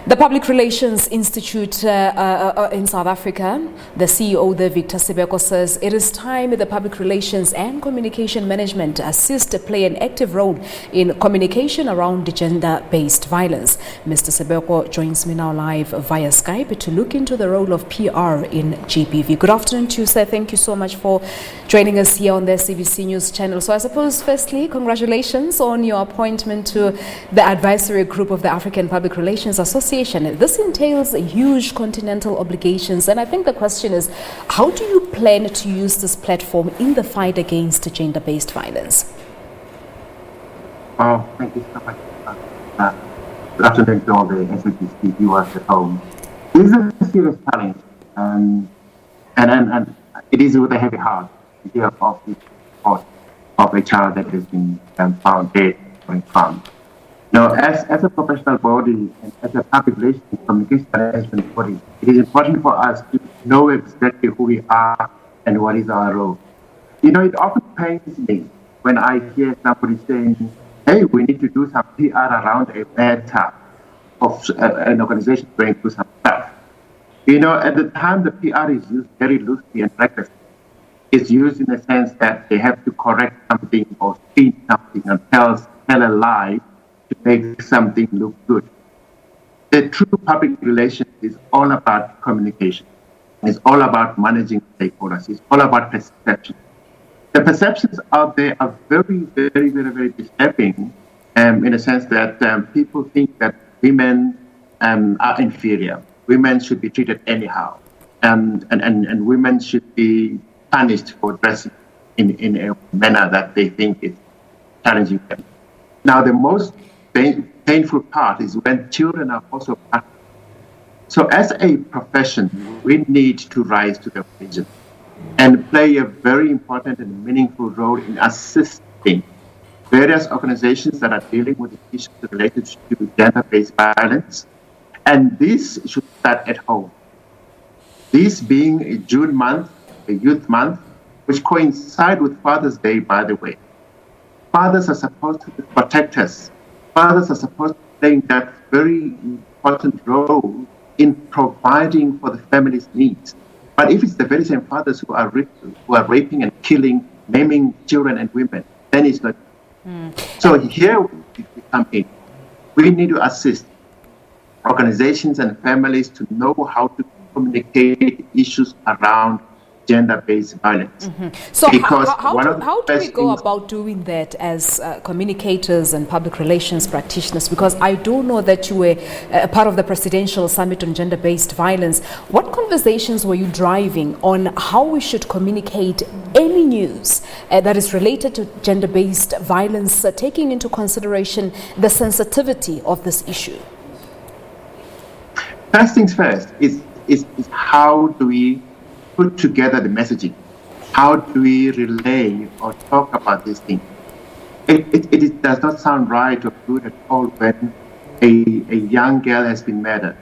The Public Relations Institute in South Africa, the CEO there, Victor Sibeko, says it is time the public relations and communication management assist play an active role in communication around gender-based violence. Mr. Sibeko joins me now live via Skype to look into the role of PR in GBV. Good afternoon to you, sir. Thank you so much for joining us here on the SABC News channel. So I suppose, firstly, congratulations on your appointment to the advisory group of the African Public Relations Association. This entails huge continental obligations, and I think the question is, how do you plan to use this platform in the fight against gender-based violence? Oh, thank you so much. Good afternoon to all the SABC viewers at home. This is a serious challenge, and it is with a heavy heart to hear of the report of a child that has been found dead or in farm. Now, as a professional body and as a public relations communication management body, it is important for us to know exactly who we are and what is our role. You know, it often pains me when I hear somebody saying, hey, we need to do some PR around a matter of an organization going through some stuff. You know, at the time, the PR is used very loosely and recklessly. It's used in the sense that they have to correct something or spin something and tell a lie to make something look good. The true public relations is all about communication. It's all about managing stakeholders. It's all about perception. The perceptions out there are very, very, very, very disturbing in the sense that people think that women are inferior. Women should be treated anyhow. And women should be punished for dressing in a manner that they think is challenging them. Now, the most painful part is when children are also part. So as a profession, we need to rise to the occasion and play a very important and meaningful role in assisting various organizations that are dealing with issues related to gender-based violence. And this should start at home. This being a June month, a youth month, which coincides with Father's Day, by the way. Fathers are supposed to protect us. Fathers are supposed to play that very important role in providing for the family's needs. But if it's the very same fathers who are raping and killing, maiming children and women, then it's not. So here we come in. We need to assist organizations and families to know how to communicate issues around gender-based violence. So how do we go about doing that as communicators and public relations practitioners? Because I do know that you were a part of the Presidential Summit on Gender-Based Violence. What conversations were you driving on how we should communicate any news that is related to gender-based violence, taking into consideration the sensitivity of this issue? First things first is how do we put together the messaging? How do we relay or talk about these things? It does not sound right or good at all when a young girl has been murdered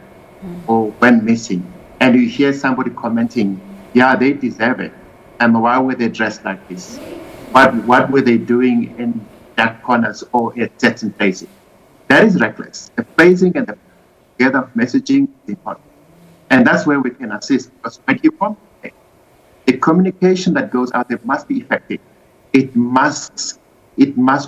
or went missing, and you hear somebody commenting, yeah, they deserve it. And why were they dressed like this? What were they doing in dark corners or at certain places? That is reckless. The phrasing and the together messaging is important. And that's where we can assist, because when you communicate, the communication that goes out there must be effective. It must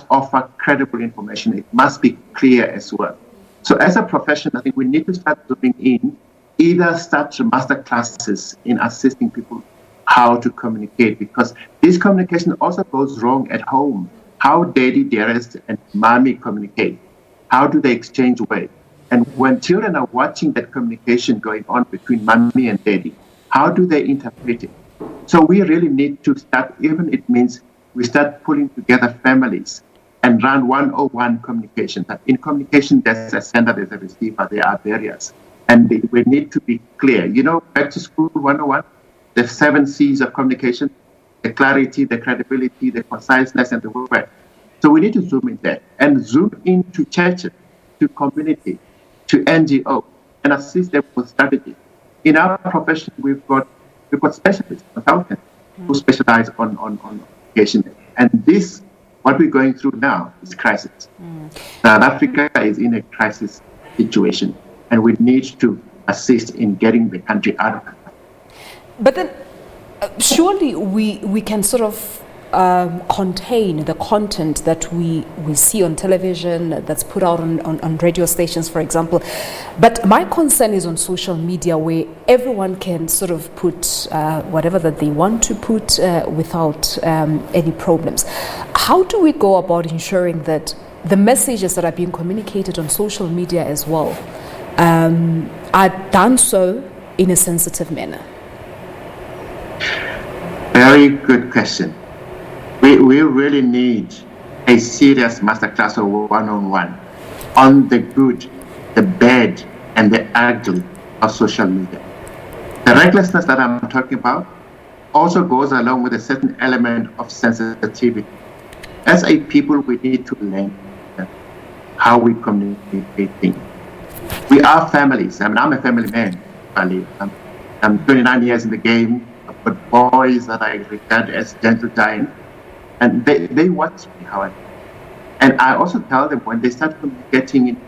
offer credible information. It must be clear as well. So as a profession, I think we need to start zooming in, either start master classes in assisting people how to communicate, because this communication also goes wrong at home. How daddy, dearest, and mommy communicate. How do they exchange words? And when children are watching that communication going on between mommy and daddy, how do they interpret it? So we really need to start, even it means we start pulling together families and run 101 communication. In communication, there's a sender, there's a receiver, there are barriers. And we need to be clear. You know, back to school 101, the 7 C's of communication, the clarity, the credibility, the conciseness, and the word. So we need to zoom in there and zoom into churches, to community, to NGO, and assist them with strategy. In our profession, we've got specialists, consultants, who specialize on communication. And this, what we're going through now, is crisis. South Africa is in a crisis situation. and we need to assist in getting the country out of it. But then, surely we can sort of contain the content that we see on television, that's put out on radio stations, for example. But my concern is on social media, where everyone can sort of put whatever that they want to put without any problems. How do we go about ensuring that the messages that are being communicated on social media as well are done so in a sensitive manner? Very good question. We really need a serious masterclass or one-on-one on the good, the bad, and the ugly of social media. The recklessness that I'm talking about also goes along with a certain element of sensitivity. As a people, we need to learn how we communicate things. We are families. I mean, I'm a family man. I'm 29 years in the game. I've got boys that I regard as gentle giants. And they watch me how I do. And I also tell them when they start communicating in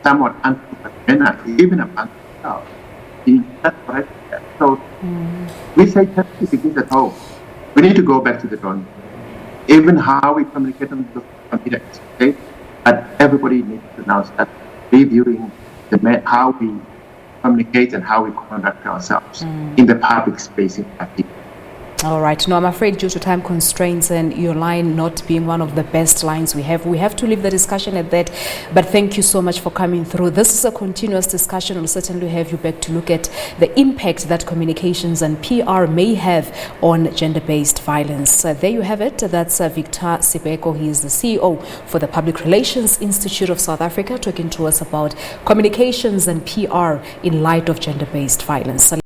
somewhat unprofessional manner, even among themselves, that's right. So we say therapy begins at home. We need to go back to the drawing board. Even how we communicate on the computer is okay, but everybody needs to now start reviewing how we communicate and how we conduct ourselves in the public space in particular. All right. No, I'm afraid due to time constraints and your line not being one of the best lines we have to leave the discussion at that. But thank you so much for coming through. This is a continuous discussion. We'll certainly have you back to look at the impact that communications and PR may have on gender-based violence. There you have it. That's Victor Sibeko. He is the CEO for the Public Relations Institute of South Africa, talking to us about communications and PR in light of gender-based violence.